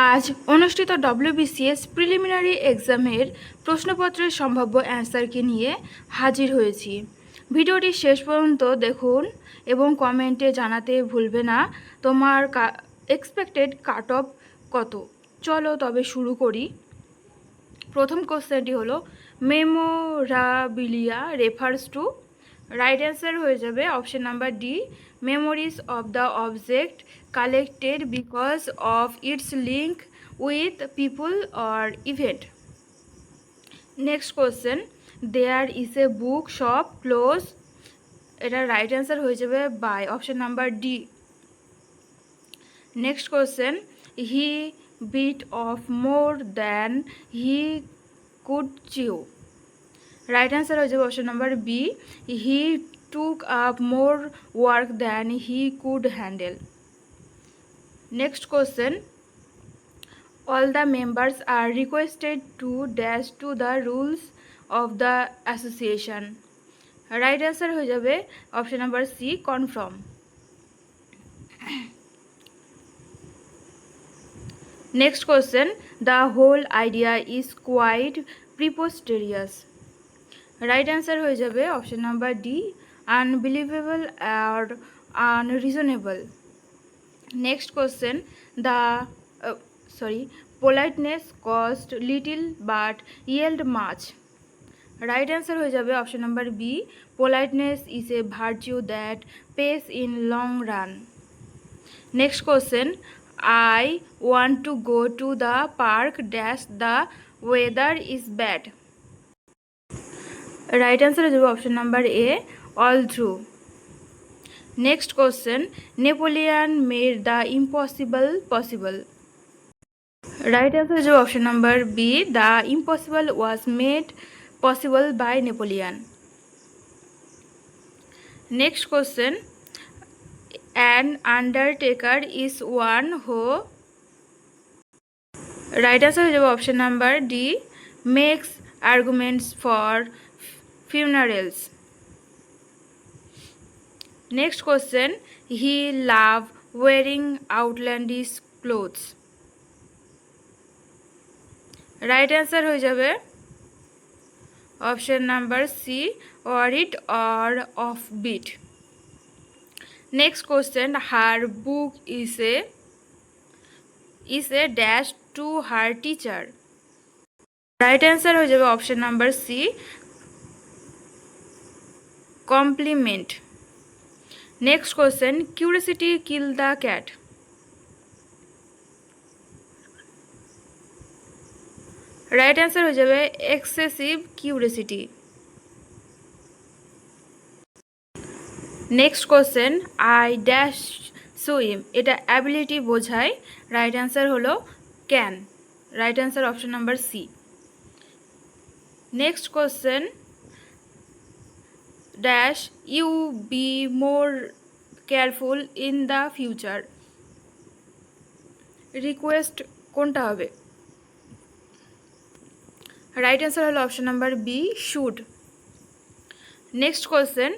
আজ অনুষ্ঠিত WBCS preliminary এক্সামের প্রশ্নপত্রের সম্ভাব্য অ্যান্সারকে নিয়ে হাজির হয়েছি। ভিডিওটি শেষ পর্যন্ত দেখুন এবং কমেন্টে জানাতে ভুলবে না তোমার এক্সপেক্টেড কাট অফ কত। চলো তবে শুরু করি। প্রথম কোশ্চেনটি হলো memorabilia refers to. Right answer হয়ে যাবে option number D, memories of the object collected because of its link with people or event. Next question, there is a book shop close. এটা রাইট অ্যান্সার হয়ে যাবে by option number D. Next question, he bit off more than he could chew. Right answer হয়ে যাবে option number B, he took up more work than he could handle. Next question, all the members are requested to dash to the rules of the association. Right answer হয়ে যাবে option number C, confirm. Next question, the whole idea is quite preposterous. Right answer হয়ে যাবে option number D, unbelievable আর unreasonable. Next question, the politeness cost little but yield much. Right answer হয়ে যাবে option number B, politeness is a virtue that pays in long run. Next question, I want to go to the park dash the weather is bad. Right answer হয়ে যাবে option number A, all through. Next question, Napoleon made the impossible possible. Right answer হয়ে যাবে option number B, the impossible was made possible by Napoleon. Next question, an undertaker is one who. Right answer হয়ে যাবে option number D, makes arguments for funerals. Next question, he love wearing outlandish clothes. Right answer হয়ে যাবে option number C, odd or of bit. Next question, her book is a dash to her teacher. Right answer হয়ে যাবে option number C, compliment. Next question, curiosity kill the cat. Right answer হয়ে যাবে excessive curiosity. Next question, I dash swim, এটা ability বোঝায়। Right answer হলো can. Right answer option number C. Next question, dash you be more careful in the future. Request কোনটা হবে? Right answer হলো option number B, should. Next question,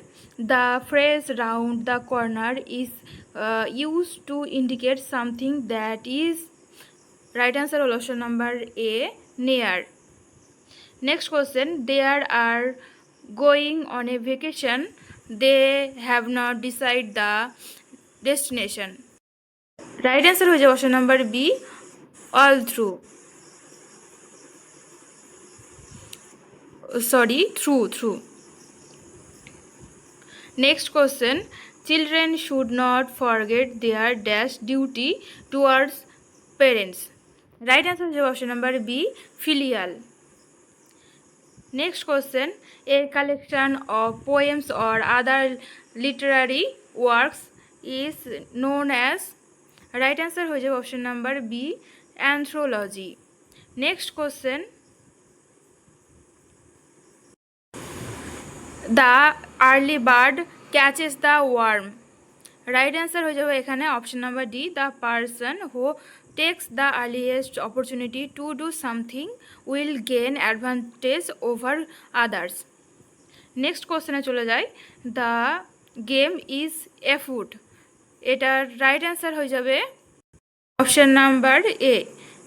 the phrase round the corner is use to indicate something that is. Right answer হলো option number A, near. Next question, they're are going on a vacation, they have not decide the destination. Right answer হয়ে যাবে option number B, all through. Through. Next question, children should not forget their dash duty towards parents. Right answer হয়ে যাবে option number B, filial. Next question, a collection of poems or other Literary works is known as. Right answer হয়ে যাবে option number B, anthology. Next question, the early bird catches the worm. Right answer হয়ে যাবে এখানে option number D, the person who takes the earliest opportunity to do something will gain advantage over others. Next কোশ্চেনে চলে যায়, the game is এফুট। এটার right answer হয়ে যাবে option number A,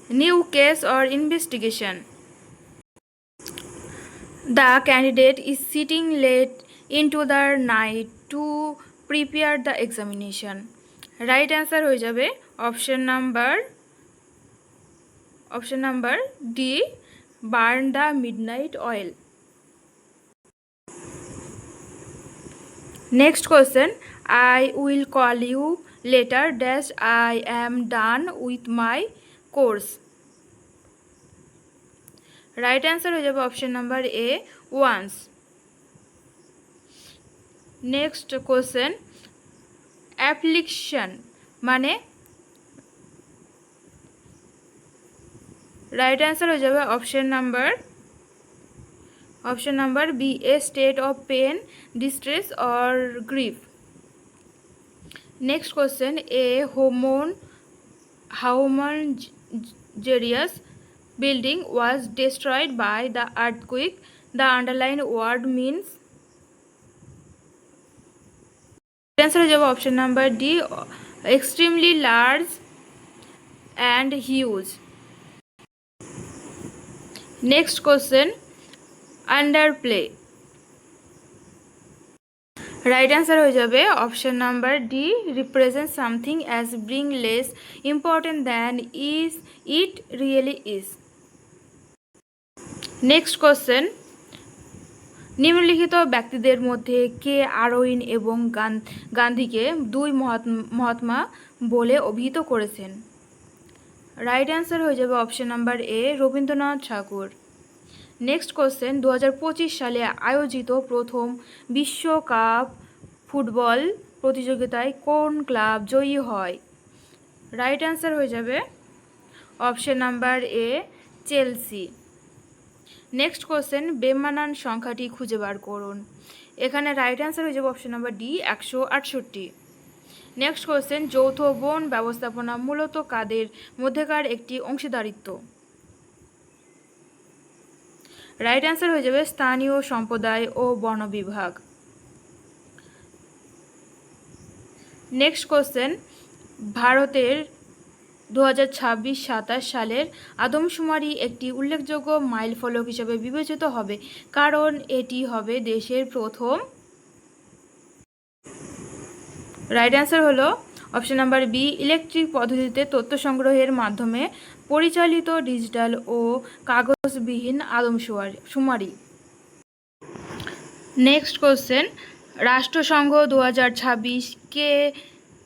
New case or investigation. The candidate is sitting late into the night to prepare the examination. Right answer হয়ে যাবে option number D, burn the midnight oil. Next question, I will call you later dash I am done with my course. Right answer হয়ে যাবে option number A, once. Next question, affliction মানে right answer হয়ে যাবে option number B, a state of pain, distress or grief. Next question, a homogeneous building was destroyed by the earthquake. The underlined word means. Answer হয়ে যাবে option number D, extremely large and huge. Next question, underplay. Right answer হয়ে যাবে option number D, represent something as being less important than is it really is. Next question, নিম্নলিখিত ব্যক্তিদের মধ্যে কে Irwin এবং গান্ধীকে দুই মহাত্মা বলে অভিহিত করেছেন? রাইট অ্যান্সার হয়ে যাবে option number A, Rabindranath Thakur. Next question, 2025 সালে আয়োজিত প্রথম বিশ্বকাপ ফুটবল প্রতিযোগিতায় কোন ক্লাব জয়ী হয়? রাইট অ্যান্সার হয়ে যাবে option number A, Chelsea. Next question, বেমানান সংখ্যাটি খুঁজে বার করুন। এখানে রাইট অ্যান্সার হয়ে যাবে option number D, 168। Next question, যৌথ বন ব্যবস্থাপনা মূলত কাদের মধ্যেকার একটি অংশীদারিত্ব? রাইট অ্যান্সার হয়ে যাবে স্থানীয় সম্প্রদায় ও বন বিভাগ। নেক্সট কোশ্চেন, ভারতের 2026-27 সালের আদমশুমারি একটি উল্লেখযোগ্য মাইলফলক হিসেবে বিবেচিত হবে কারণ এটি হবে দেশের প্রথম। রাইট অ্যান্সার হলো অপশন নাম্বার বি, ইলেকট্রিক পদ্ধতিতে তথ্য সংগ্রহের মাধ্যমে পরিচালিত ডিজিটাল ও কাগজবিহীন আদমশুমারি। নেক্সট কোশ্চেন, রাষ্ট্রসংঘ 2026 কে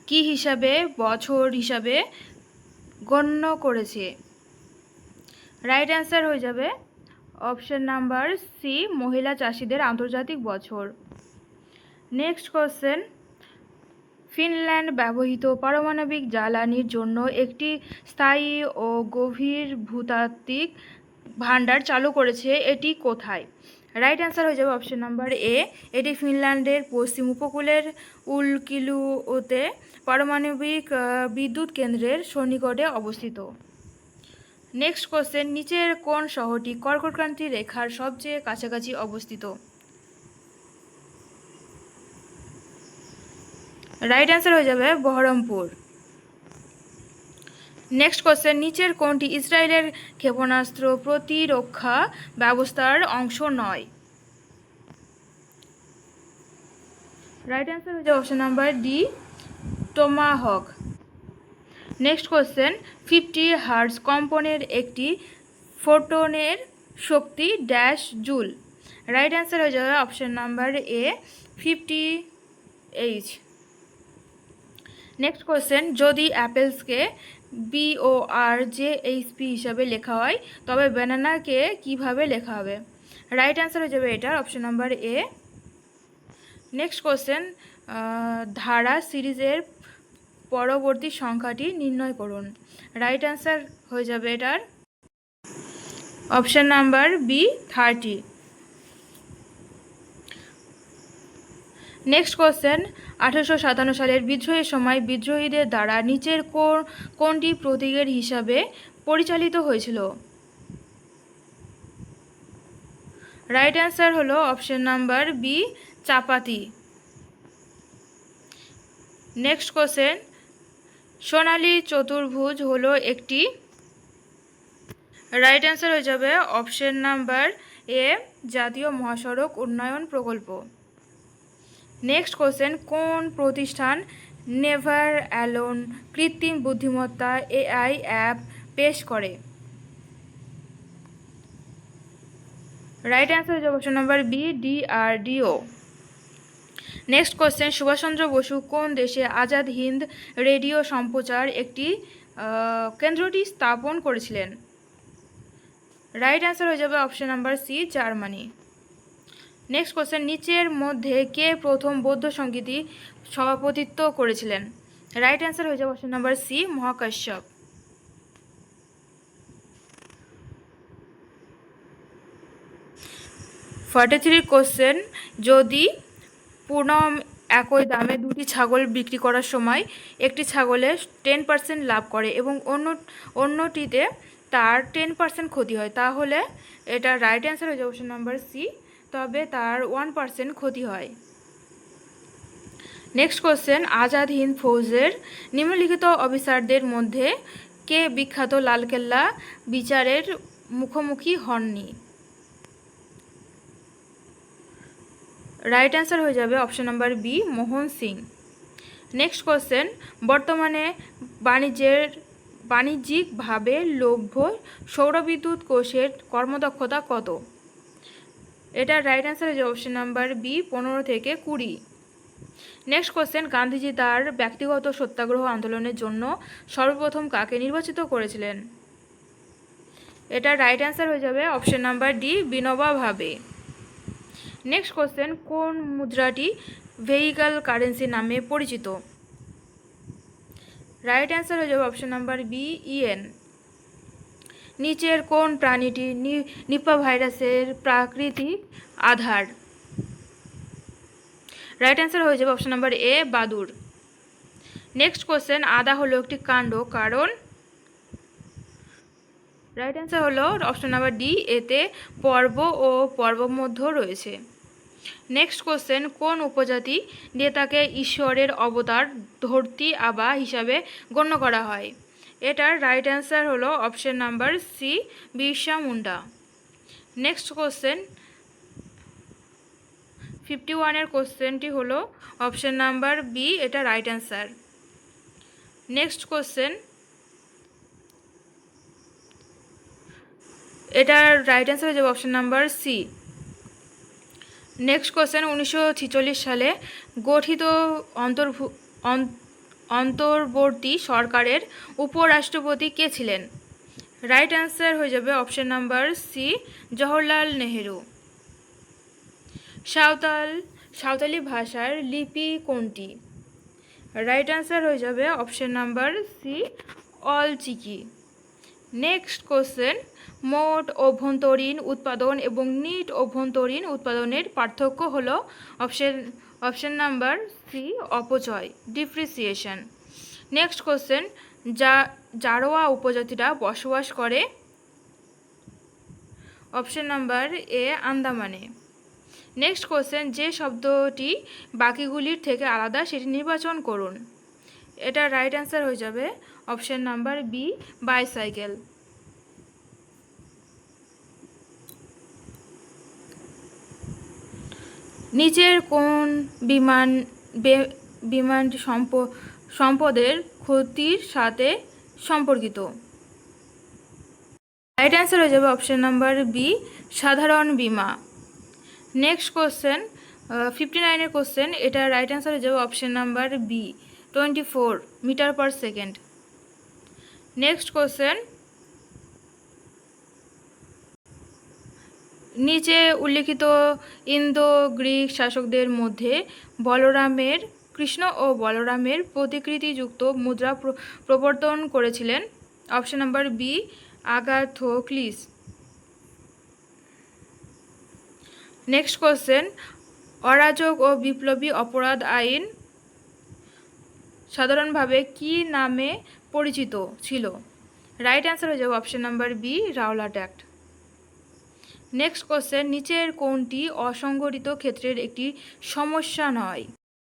কি হিসাবে বছর হিসাবে গণ্য করেছে? রাইট অ্যান্সার হয়ে যাবে অপশন নাম্বার সি, মহিলা চাষিদের আন্তর্জাতিক বছর। নেক্সট কোশ্চেন, ফিনল্যান্ড ব্যবহৃত পারমাণবিক জ্বালানির জন্য একটি স্থায়ী ও গভীর ভূতাত্ত্বিক ভাণ্ডার চালু করেছে, এটি কোথায়? রাইট অ্যান্সার হয়ে যাবে অপশন নাম্বার এ, এটি ফিনল্যান্ডের পশ্চিম উপকূলের উল্কিলুতে পারমাণবিক বিদ্যুৎ কেন্দ্রের সন্নিকটে অবস্থিত। নেক্সট কোশ্চেন, নিচের কোন শহরটি কর্কটক্রান্তি রেখার সবচেয়ে কাছাকাছি অবস্থিত? রাইট অ্যান্সার হয়ে যাবে বহরমপুর। নেক্সট কোশ্চেন, নিচের কোনটি ইসরায়েলের ক্ষেপণাস্ত্র প্রতিরক্ষা ব্যবস্থার অংশ নয়? রাইট অ্যান্সার হয়ে যাবে option number D, tomahawk. Next question, 50 hertz কম্পনের একটি ফোটনের শক্তি ড্যাশ জুল। রাইট অ্যান্সার হয়ে যাবে option number A, 50H। Next question, যদি অ্যাপেলসকে BORJHP হিসাবে লেখা হয় তবে ব্যানানাকে কিভাবে লেখা হবে? রাইট অ্যান্সার হয়ে যাবে এটার অপশন নাম্বার এ। নেক্সট কোশ্চেন, ধারা সিরিজের পরবর্তী সংখ্যাটি নির্ণয় করুন। রাইট অ্যান্সার হয়ে যাবে এটার option number B, 30। Next question, 1857 সালের বিদ্রোহের সময় বিদ্রোহীদের দ্বারা নিচের কোনটি প্রতীকের হিসাবে পরিচালিত হয়েছিল? রাইট অ্যান্সার হলো অপশন নাম্বার বি, চাপাতি। নেক্সট কোশ্চেন, সোনালী চতুর্ভুজ হলো একটি। রাইট অ্যান্সার হয়ে যাবে অপশন নাম্বার এ, জাতীয় মহাসড়ক উন্নয়ন প্রকল্প। নেক্সট কোশ্চেন, কোন প্রতিষ্ঠান নেভার অ্যালোন কৃত্রিম বুদ্ধিমত্তা এআই অ্যাপ পেশ করে? রাইট অ্যান্সার হয়ে যাবে option number B, DRDO। Next question, Subhash Chandra Basu কোন দেশে আজাদ হিন্দ রেডিও সম্প্রচার একটি কেন্দ্রটি স্থাপন করেছিলেন? রাইট অ্যান্সার হয়ে যাবে option number C, Germany. Next question, নিচের মধ্যে কে প্রথম বৌদ্ধ সংগীতি সভাপতিত্ব করেছিলেন? রাইট অ্যান্সার হয়ে যাবে option number C, Mahakashyap. 43 question, যদি পুনম একই দামে দুটি ছাগল বিক্রি করার সময় একটি ছাগলে 10% লাভ করে এবং অন্যটিতে তার 10% ক্ষতি হয়, তাহলে এটা রাইট অ্যান্সার হয়ে যাবে অপশন নাম্বার সি, তবে তার 1% ক্ষতি হয়। নেক্সট কোশ্চেন, আজাদ হিন্দ ফৌজের নিম্নলিখিত অফিসারদের মধ্যে কে বিখ্যাত লালকেল্লা বিচারের মুখোমুখি হননি? রাইট অ্যান্সার হয়ে যাবে option number B, Mohan Singh. Next question, বর্তমানে বাণিজ্যিকভাবে লভ্য সৌরবিদ্যুৎ কোষের কর্মদক্ষতা কত? এটা রাইট অ্যান্সার হয়ে যাবে অপশন নাম্বার বি, 15 থেকে 20। নেক্সট কোশ্চেন, গান্ধীজি তার ব্যক্তিগত সত্যাগ্রহ আন্দোলনের জন্য সর্বপ্রথম কাকে নির্বাচিত করেছিলেন? এটা রাইট অ্যান্সার হয়ে যাবে অপশন নাম্বার ডি, বিনোবা ভাবে। নেক্সট কোশ্চেন, কোন মুদ্রাটি ভেহিক্যাল কারেন্সি নামে পরিচিত? রাইট অ্যান্সার হয়ে যাবে অপশন নাম্বার বি, ইয়েন। নিচের কোন প্রাণীটি নিপা ভাইরাসের প্রাকৃতিক আধার? রাইট অ্যান্সার হয়ে যাবে অপশন নাম্বার এ, বাদুড়। নেক্সট কোশ্চেন, আদা হলো একটি কাণ্ড কারণ? রাইট অ্যান্সার হলো অপশন নাম্বার ডি, এতে পর্ব ও পর্বমধ্য রয়েছে। নেক্সট কোশ্চেন, কোন উপজাতি নেতাকে ঈশ্বরের অবতার ধরতি আবা হিসাবে গণ্য করা হয়? এটার রাইট অ্যান্সার হলো option number C, Birsa Munda. Next question, 51-এর কোশ্চেনটি হলো অপশন নাম্বার বি, এটা রাইট অ্যান্সার। নেক্সট কোশ্চেন, এটার রাইট অ্যান্সার হয়ে যাবে option number C. Next question, 1946 সালে গঠিত অন্তর্বর্তী সরকারের উপরাষ্ট্রপতি কে ছিলেন? রাইট অ্যান্সার হয়ে যাবে option number C, Jawaharlal Nehru. Santali ভাষার লিপি কোনটি? রাইট অ্যান্সার হয়ে যাবে option number C, Ol Chiki. Next question, মোট অভ্যন্তরীণ উৎপাদন এবং নিট অভ্যন্তরীণ উৎপাদনের পার্থক্য হলো? অপশন নাম্বার সি, অপচয়, ডিপ্রিসিয়েশন। নেক্সট কোশ্চেন, জারোয়া উপজাতিরা বসবাস করে? অপশন নাম্বার এ, আন্দামানে। নেক্সট কোশ্চেন, যে শব্দটি বাকিগুলির থেকে আলাদা সেটি নির্বাচন করুন। এটা রাইট অ্যান্সার হয়ে যাবে অপশন নাম্বার বি, বাইসাইকেল। নিচের কোন বিমানটি সম্পদের ক্ষতির সাথে সম্পর্কিত? রাইট অ্যান্সার হয়ে যাবে অপশন নাম্বার বি, সাধারণ বিমা। নেক্সট কোশ্চেন, 59-এর কোশ্চেন, এটা রাইট অ্যান্সার হয়ে যাবে option number B, 24 metre per second. Next question, নিচে উল্লিখিত ইন্দো গ্রিক শাসকদের মধ্যে কৃষ্ণ ও বলরামের প্রতিকৃতিযুক্ত মুদ্রা প্রবর্তন করেছিলেন? Option number B, Agathocles. Next question, অরাজক ও বিপ্লবী অপরাধ আইন সাধারণভাবে কি নামে পরিচিত ছিল? রাইট অ্যান্সার হয়ে যাবে option number B, Rowlatt Act. Next question, নিচের কোনটি অসংগঠিত ক্ষেত্রের একটি সমস্যা নয়?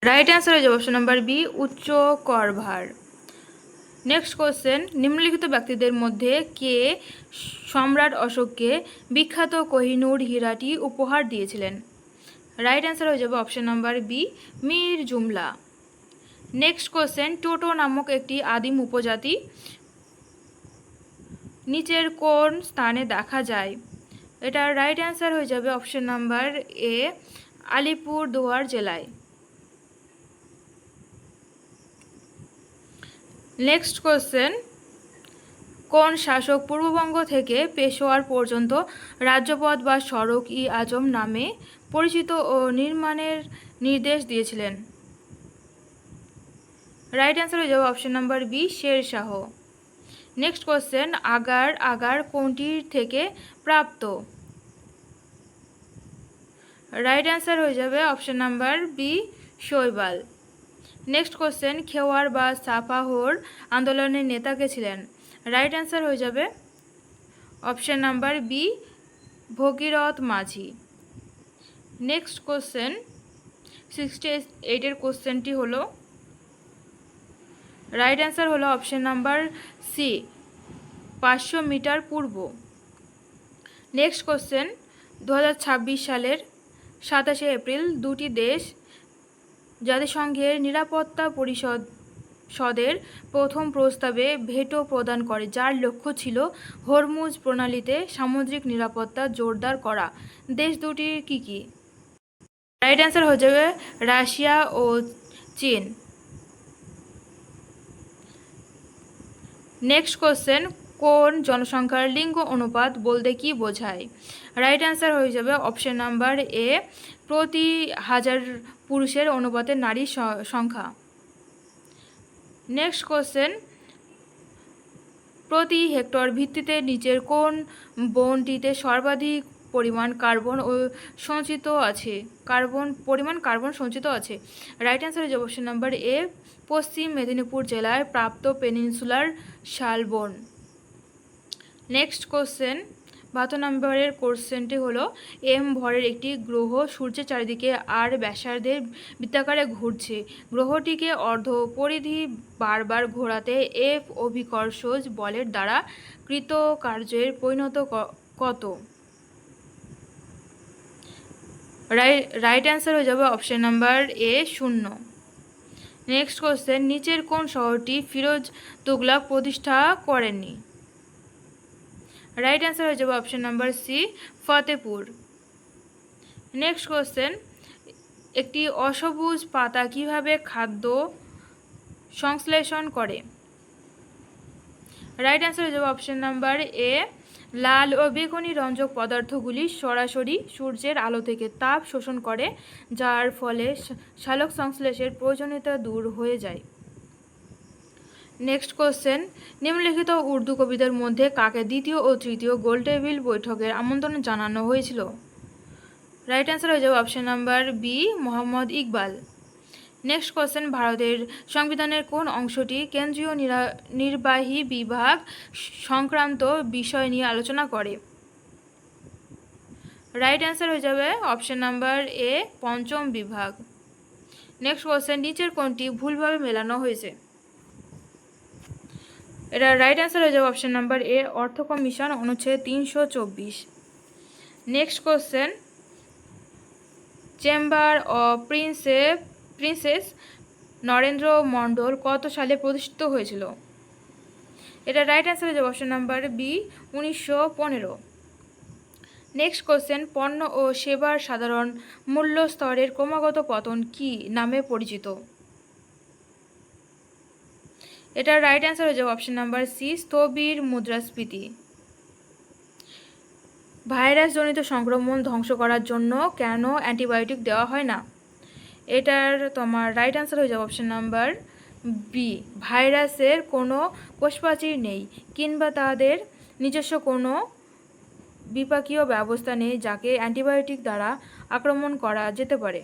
রাইট অ্যান্সার হয়ে যাবে অপশন নাম্বার বি, উচ্চ কর ভার। নেক্সট কোশ্চেন, নিম্নলিখিত ব্যক্তিদের মধ্যে কে সম্রাট অশোককে বিখ্যাত কোহিনূর হীরাটি উপহার দিয়েছিলেন? রাইট অ্যান্সার হয়ে যাবে অপশন নাম্বার বি, মীর জুমলা। নেক্সট কোশ্চেন, টোটো নামক একটি আদিম উপজাতি নিচের কোন স্থানে দেখা যায়? এটার রাইট অ্যান্সার হয়ে যাবে অপশন নাম্বার এ, আলিপুরদুয়ার জেলায়। নেক্সট কোশ্চেন, কোন শাসক পূর্ববঙ্গ থেকে পেশোয়ার পর্যন্ত রাজ্যপথ বা সড়ক ই আজম নামে পরিচিত ও নির্মাণের নির্দেশ দিয়েছিলেন? রাইট অ্যান্সার হয়ে যাবে option number B, Sher Shah. Next question, agar agar কোনটির থেকে প্রাপ্ত? রাইট অ্যান্সার হয়ে যাবে অপশন নাম্বার বি, শৈবাল। নেক্সট কোশ্চেন, খেওয়ার বা সাপাহর আন্দোলনের নেতা কে ছিলেন? রাইট অ্যান্সার হয়ে যাবে অপশন নাম্বার বি, ভগীরথ মাঝি। নেক্সট কোশ্চেন 68-এর কোশ্চেনটি হলো, রাইট অ্যান্সার হলো অপশন নাম্বার সি, 500 মিটার পূর্ব। নেক্সট কোশ্চেন, 2026 সালের 27শে এপ্রিল দুটি দেশ জাতিসংঘের নিরাপত্তা পরিষদের প্রথম প্রস্তাবে ভেটো প্রদান করে, যার লক্ষ্য ছিল হরমুজ প্রণালীতে সামুদ্রিক নিরাপত্তা জোরদার করা। দেশ দুটি কি কি? রাইট অ্যান্সার হয়ে যাবে রাশিয়া ও চীন। নেক্সট কোশ্চেন, কোন জনসংখ্যার লিঙ্গ অনুপাত বলতে কি বোঝায়? রাইট অ্যান্সার হয়ে যাবে অপশন নাম্বার এ, প্রতি 1000 পুরুষের অনুপাতে নারীর সংখ্যা। নেক্সট কোশ্চেন, প্রতি হেক্টর ভিত্তিতে নিচের কোন বনটিতে সর্বাধিক পরিমাণ কার্বন সঞ্চিত আছে? কার্বন সঞ্চিত আছে। রাইট অ্যান্সার হয়ে যাবে অপশন নাম্বার এ, পশ্চিম মেদিনীপুর জেলায় প্রাপ্ত পেনিনসুলার শালবন। নেক্সট কোশ্চেন 72 নম্বরের কোশ্চেনটি হলো, এম ভরের একটি গ্রহ সূর্যের চারিদিকে আর ব্যাসার্ধের বৃত্তাকারে ঘুরছে, গ্রহটিকে অর্ধ পরিধি বারবার ঘোরাতে এফ অভিকর্ষজ বলের দ্বারা কৃত কার্যের পরিণত কত? রাইট অ্যান্সার হয়ে যাবে অপশন নাম্বার এ, 0। নেক্সট কোশ্চেন, নিচের কোন শহরটি ফিরোজ তুগলক প্রতিষ্ঠা করেননি? রাইট অ্যান্সার হয়ে যাবে option number C, Fatehpur. Next question, একটি অসবুজ পাতা কিভাবে খাদ্য সংশ্লেষণ করে? রাইট অ্যান্সার হয়ে যাবে অপশন নাম্বার এ, লাল ও বেগুনি রঞ্জক পদার্থগুলি সরাসরি সূর্যের আলো থেকে তাপ শোষণ করে, যার ফলে সালোক সংশ্লেষের প্রয়োজনীয়তা দূর হয়ে যায়। নেক্সট কোশ্চেন, নিম্নলিখিত উর্দু কবিদের মধ্যে কাকে দ্বিতীয় ও তৃতীয় গোলটেবিল বৈঠকের আমন্ত্রণ জানানো হয়েছিল? রাইট অ্যান্সার হয়ে যাবে option number B, Mohammad Iqbal. Next question, ভারতের সংবিধানের কোন অংশটি কেন্দ্রীয় নির্বাহী বিভাগ সংক্রান্ত বিষয় নিয়ে আলোচনা করে? রাইট অ্যান্সার হয়ে যাবে অপশন নাম্বার এ, পঞ্চম বিভাগ। নেক্সট কোশ্চেন, নিচের কোনটি ভুলভাবে মেলানো হয়েছে? এটা রাইট অ্যান্সার হয়ে যাবে অপশন নাম্বার এ, অর্থ কমিশন অনুচ্ছেদ 324। Next question, chamber of princes Narendra Mandal কত সালে প্রতিষ্ঠিত হয়েছিল? এটা রাইট অ্যান্সার হয়ে যাবে option number B, 1915। Next question, পণ্য ও সেবার সাধারণ মূল্য স্তরের ক্রমাগত পতন কি নামে পরিচিত? এটা রাইট অ্যান্সার হয়ে যাবে অপশন নাম্বার সি, স্থবির মুদ্রাস্ফীতি। ভাইরাসজনিত সংক্রমণ ধ্বংস করার জন্য কেন অ্যান্টিবায়োটিক দেওয়া হয় না? এটার তোমার রাইট অ্যান্সার হয়ে যাবে অপশন নাম্বার বি, ভাইরাসের কোনো কোষপ্রাচীর নেই কিংবা তাদের নিজস্ব কোনো বিপাকীয় ব্যবস্থা নেই যাকে অ্যান্টিবায়োটিক দ্বারা আক্রমণ করা যেতে পারে।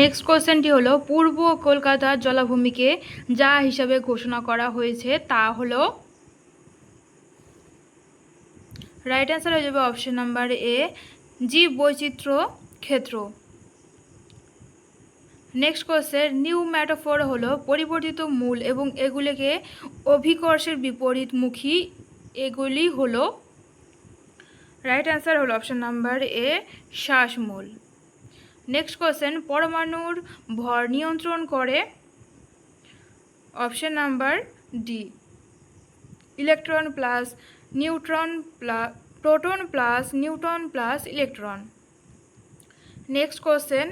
নেক্সট কোশ্চেনটি হলো, পূর্ব কলকাতার জলাভূমিকে যা হিসাবে ঘোষণা করা হয়েছে তা হলো? রাইট অ্যান্সার হয়ে যাবে অপশন নাম্বার এ, জীব বৈচিত্র্য ক্ষেত্র। নেক্সট কোশ্চেন, নিউ ম্যাটাফোর হলো পরিবর্তিত মূল এবং এগুলিকে অভিকর্ষের বিপরীতমুখী, এগুলি হলো রাইট অ্যান্সার হলো অপশন নাম্বার এ শ্বাসমূল। নেক্সট কোশ্চেন, পরমাণুর ভর নিয়ন্ত্রণ করে option number D electron plus neutron plus proton plus neutron plus electron. Next question,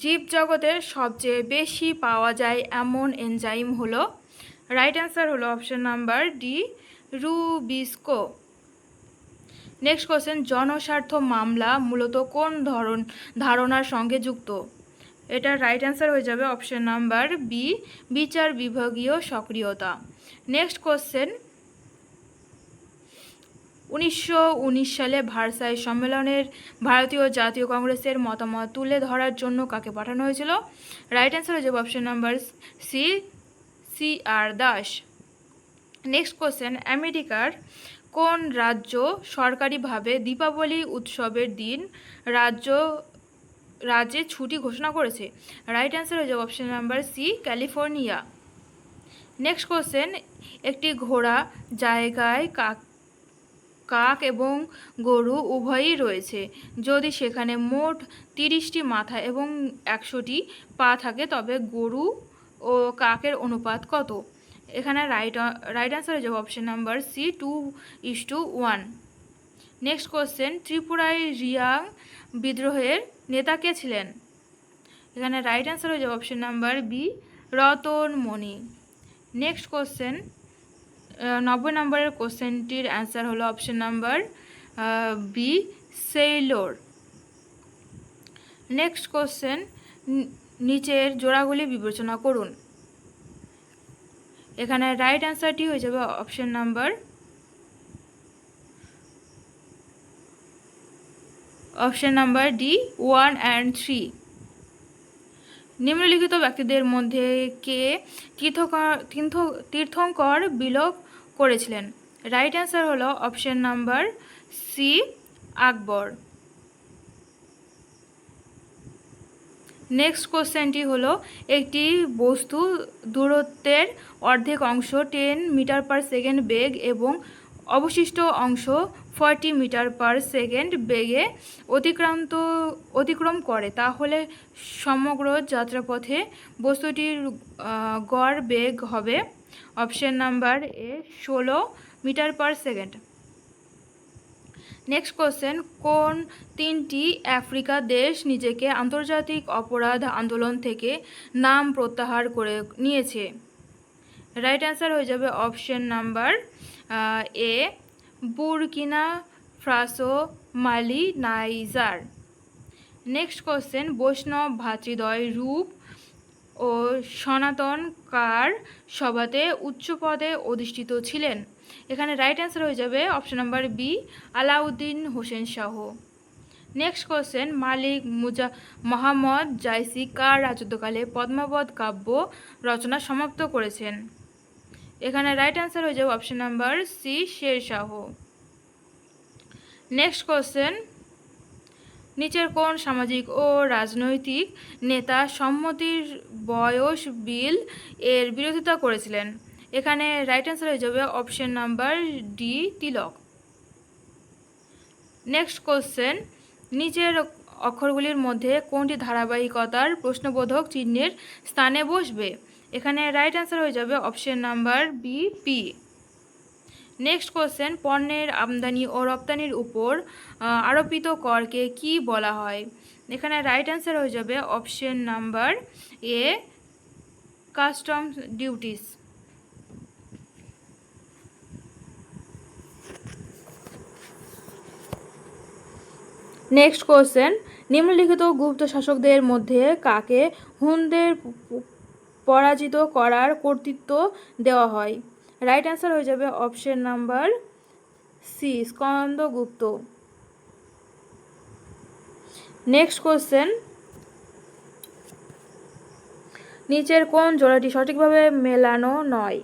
জীবজগতের সবচেয়ে বেশি পাওয়া যায় এমন এনজাইম হলো রাইট অ্যান্সার হলো option number D rubisco. Next question, জনস্বার্থ মামলা মূলত কোন ধারণার সঙ্গে যুক্ত? এটার রাইট অ্যান্সার হয়ে যাবে অপশন নাম্বার বি বিচার বিভাগীয় সক্রিয়তা। নেক্সট কোশ্চেন, 1919 সালে ভার্সাই সম্মেলনের ভারতীয় জাতীয় কংগ্রেসের মতামত তুলে ধরার জন্য কাকে পাঠানো হয়েছিল? রাইট অ্যান্সার হয়ে যাবে option number C CR Das. Next question, আমেরিকার কোন রাজ্য সরকারিভাবে দীপাবলি উৎসবের দিন রাজ্যে ছুটি ঘোষণা করেছে? রাইট অ্যান্সার হয়ে যাবে option number C California. Next question, একটি ঘোড়া জায়গায় কাক এবং গরু উভয়ই রয়েছে, যদি সেখানে মোট 30টি মাথা এবং 100টি পা থাকে তবে গরু ও কাকের অনুপাত কত? এখানে রাইট অ্যান্সার হয়ে যাবে option number C 2:1। Next question, ত্রিপুরায় রিয়াং বিদ্রোহের নেতা কে ছিলেন? এখানে রাইট অ্যান্সার হয়ে যাবে option number B Ratan Mani. Next question, 90 নম্বরের কোশ্চেনটির অ্যান্সার হলো option number B sailor. Next question, নিচের জোড়াগুলি বিবেচনা করুন। এখানে রাইট অ্যান্সারটি হয়ে যাবে অপশন নাম্বার ডি 1 and 3। নিম্নলিখিত ব্যক্তিদের মধ্যে কে তীর্থঙ্কর বিলোপ করেছিলেন? রাইট অ্যান্সার হলো অপশন নাম্বার সি আকবর। নেক্সট কোশ্চেনটি হলো, একটি বস্তু দূরত্বের অর্ধেক অংশ 10 মিটার পার সেকেন্ড বেগ এবং অবশিষ্ট অংশ 40 মিটার পার সেকেন্ড বেগে অতিক্রম করে, তাহলে সমগ্র যাত্রাপথে বস্তুটির গড় বেগ হবে option number A 16 metre per second. Next question, কোন 3টি আফ্রিকা দেশ নিজেকে আন্তর্জাতিক অপরাধ আন্দোলন থেকে নাম প্রত্যাহার করে নিয়েছে? রাইট অ্যান্সার হয়ে যাবে option number A Burkina Faso, Mali, Niger. Next question, বৈষ্ণব ভ্রাতৃদ্বয় রূপ ও সনাতন কার সভাতে উচ্চ পদে অধিষ্ঠিত ছিলেন? এখানে রাইট অ্যান্সার হয়ে যাবে option number B Alauddin Hussain Shah. Next question, Malik Muhammad Jaisi কার রাজত্বকালে পদ্মাবত কাব্য রচনা সমাপ্ত করেছেন? এখানে রাইট অ্যান্সার হয়ে যাবে অপশন নাম্বার সি শের শাহ। নেক্সট কোশ্চেন, নিচের কোন সামাজিক ও রাজনৈতিক নেতা সম্মতির বয়স বিল এর বিরোধিতা করেছিলেন? এখানে রাইট অ্যান্সার হয়ে যাবে অপশন নাম্বার ডি তিলক। নেক্সট কোশ্চেন, নিচের অক্ষরগুলির মধ্যে কোনটি ধারাবাহিকতার প্রশ্নবোধক চিহ্নের স্থানে বসবে? এখানে রাইট অ্যান্সার হয়ে যাবে option number B P. Next question, পণ্যের আমদানি ও রপ্তানির উপর আরোপিত করকে কি বলা হয়? এখানে রাইট অ্যান্সার হয়ে যাবে অপশন নাম্বার এ কাস্টমস ডিউটিস। নেক্সট কোশ্চেন, নিম্নলিখিত গুপ্ত শাসকদের মধ্যে কাকে হুনদের পরাজিত করার কর্তৃত্ব দেওয়া হয়? রাইট অ্যান্সার হয়ে যাবে option number C Skandagupta. Next question, নিচের কোন জোড়াটি সঠিকভাবে মেলানো নয়?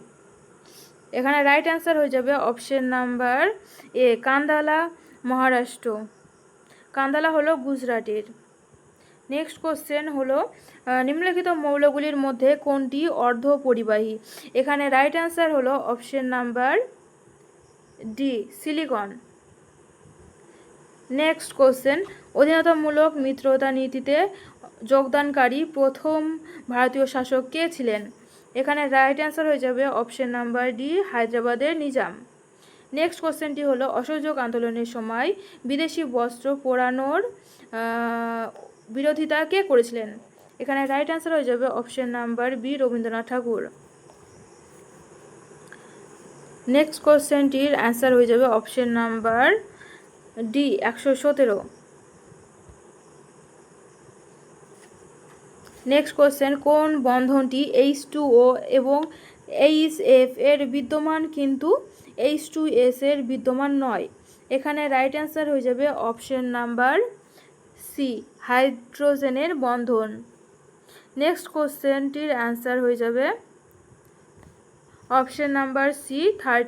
এখানে রাইট অ্যান্সার হয়ে যাবে অপশন নাম্বার এ কান্দালা, মহারাষ্ট্র। কান্দালা হলো গুজরাটের। নেক্সট কোশ্চেন হলো নিম্নলিখিত মৌলগুলির মধ্যে কোনটি অর্ধ পরিবাহী? এখানে রাইট অ্যান্সার হলো option number D, silicon. Next question, অধীনতামূলক মিত্রতা নীতিতে যোগদানকারী প্রথম ভারতীয় শাসক কে ছিলেন? এখানে রাইট অ্যান্সার হয়ে যাবে অপশন নাম্বার ডি, হায়দ্রাবাদের নিজাম। নেক্সট কোশ্চেনটি হলো অসহযোগ আন্দোলনের সময় বিদেশি বস্ত্র পরানোর বিরোধিতা কে করেছিলেন? এখানে রাইট অ্যান্সার হয়ে যাবে option number B, Rabindranath Thakur. Next কোশ্চেনটির answer হয়ে যাবে option number D, 117। Next question, কোন বন্ধনটি H2O এবং HF এর বিদ্যমান কিন্তু H2S এর বিদ্যমান নয়? এখানে রাইট অ্যান্সার হয়ে যাবে অপশন নাম্বার সি, হাইড্রোজেনের বন্ধন। নেক্সট কোশ্চেনটির অ্যান্সার হয়ে যাবে অপশন নাম্বার সি, 30।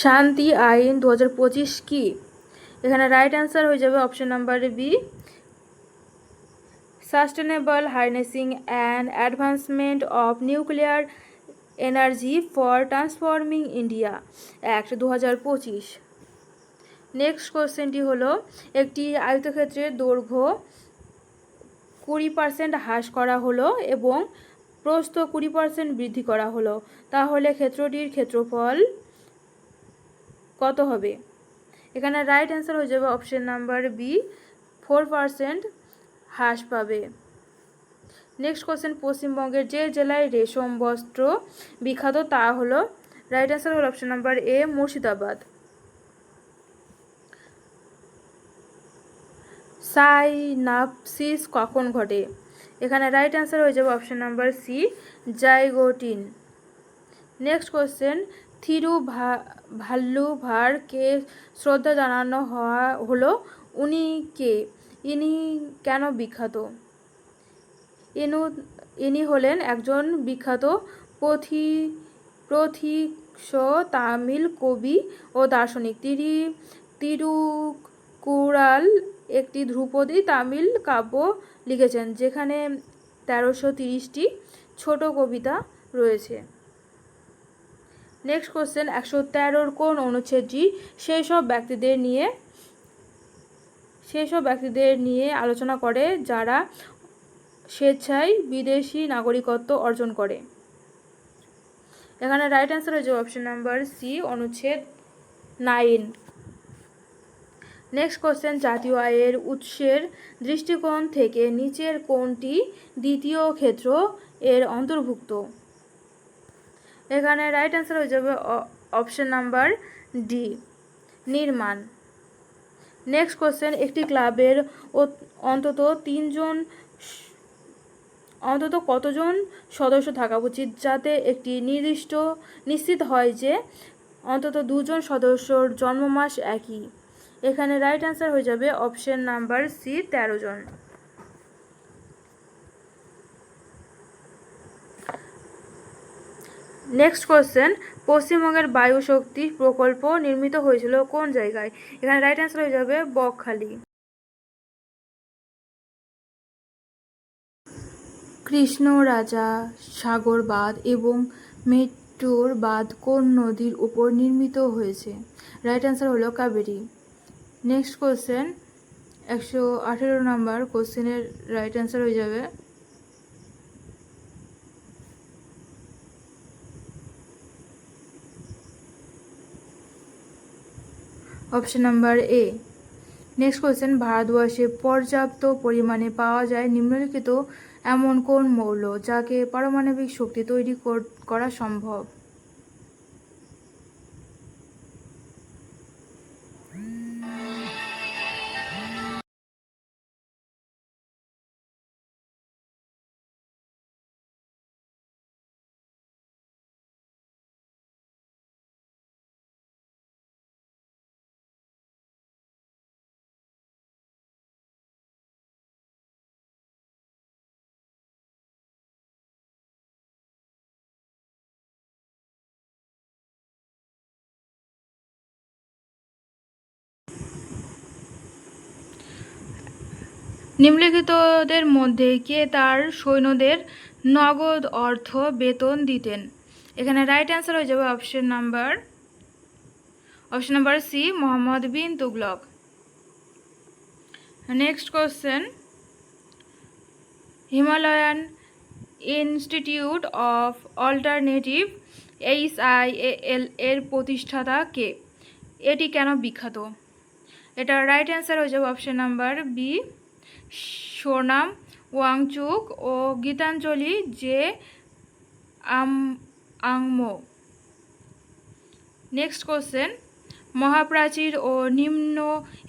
শান্তি আইন 2025 কি? এখানে রাইট অ্যান্সার হয়ে যাবে option number B, sustainable harnessing and advancement of nuclear energy for transforming India act 2025। Next কোশ্চেনটি হলো একটি আয়তক্ষেত্রের দৈর্ঘ্য 20% হ্রাস করা হলো এবং প্রস্থ 20% বৃদ্ধি করা হলো, তাহলে ক্ষেত্রটির ক্ষেত্রফল কত হবে? এখানে রাইট অ্যান্সার হয়ে যাবে অপশন নাম্বার বি, 4% হ্রাস পাবে। নেক্সট কোশ্চেন, পশ্চিমবঙ্গের যে জেলায় রেশম বস্ত্র বিখ্যাত তা হলো? রাইট অ্যান্সার হলো option number A, Murshidabad. Synapsis কখন ঘটে? এখানে রাইট অ্যান্সার হয়ে যাবে option number C, zygotene. Next question, ভাল্লুভারকে শ্রদ্ধা জানানো হলো, উনি কে? ইনি কেন বিখ্যাত? ইনি হলেন একজন বিখ্যাত প্রথিক্ষ তামিল কবি ও দার্শনিক। তিনি তিরুকুরাল, একটি ধ্রুপদী তামিল কাব্য লিখেছেন যেখানে 1330টি ছোট কবিতা রয়েছে। নেক্সট কোশ্চেন, 113 কোন অনুচ্ছেদটি সেই সব ব্যক্তিদের নিয়ে আলোচনা করে যারা স্বেচ্ছায় বিদেশি নাগরিকত্ব অর্জন করে? এখানে রাইট অ্যান্সার হয়ে যাবে অপশন নাম্বার সি, অনুচ্ছেদ 9। নেক্সট কোশ্চেন, জাতীয় আয়ের উৎসের দৃষ্টিকোণ থেকে নিচের কোনটি দ্বিতীয় ক্ষেত্র এর অন্তর্ভুক্ত? এখানে রাইট অ্যান্সার হয়ে যাবে অপশন নাম্বার ডি, নির্মাণ। নেক্সট কোশ্চেন, একটি ক্লাবের অন্তত কতজন সদস্য থাকা উচিত যাতে একটি নিশ্চিত হয় যে অন্তত 2 জন সদস্যর জন্মমাস একই? এখানে রাইট অ্যান্সার হয়ে যাবে অপশন নাম্বার সি, 13 জন। নেক্সট কোশ্চেন, পশ্চিমবঙ্গের বায়ু শক্তি প্রকল্প নির্মিত হয়েছিল কোন জায়গায়? এখানে রাইট অ্যান্সার হয়ে যাবে বকখালি। কৃষ্ণরাজা সাগর বাঁধ এবং মেট্টোর বাঁধ কোন নদীর উপর নির্মিত হয়েছে? রাইট অ্যান্সার হলো কাবেরী। নেক্সট কোশ্চেন, 118 নম্বর কোশ্চেনের রাইট অ্যান্সার হয়ে যাবে অপশন নাম্বার এ। নেক্সট কোশ্চেন, ভারতবর্ষে পর্যাপ্ত পরিমাণে পাওয়া যায় নিম্নলিখিত এমন কোন মৌল যাকে পারমাণবিক শক্তি তৈরি করা সম্ভব? নিম্নলিখিতদের মধ্যে কে তার সৈন্যদের নগদ অর্থ বেতন দিতেন? এখানে রাইট অ্যান্সার হয়ে যাবে option number C, Mohammad bin Tughlaq. Next question, Himalayan Institute of Alternative HIAL এর প্রতিষ্ঠাতা কে? এটি কেন বিখ্যাত? এটা রাইট অ্যান্সার হয়ে যাবে option number B, Sonam Wangchuk ও গীতাঞ্জলি জে আংমো। নেক্সট কোশ্চেন, মহাপ্রাচীর ও নিম্ন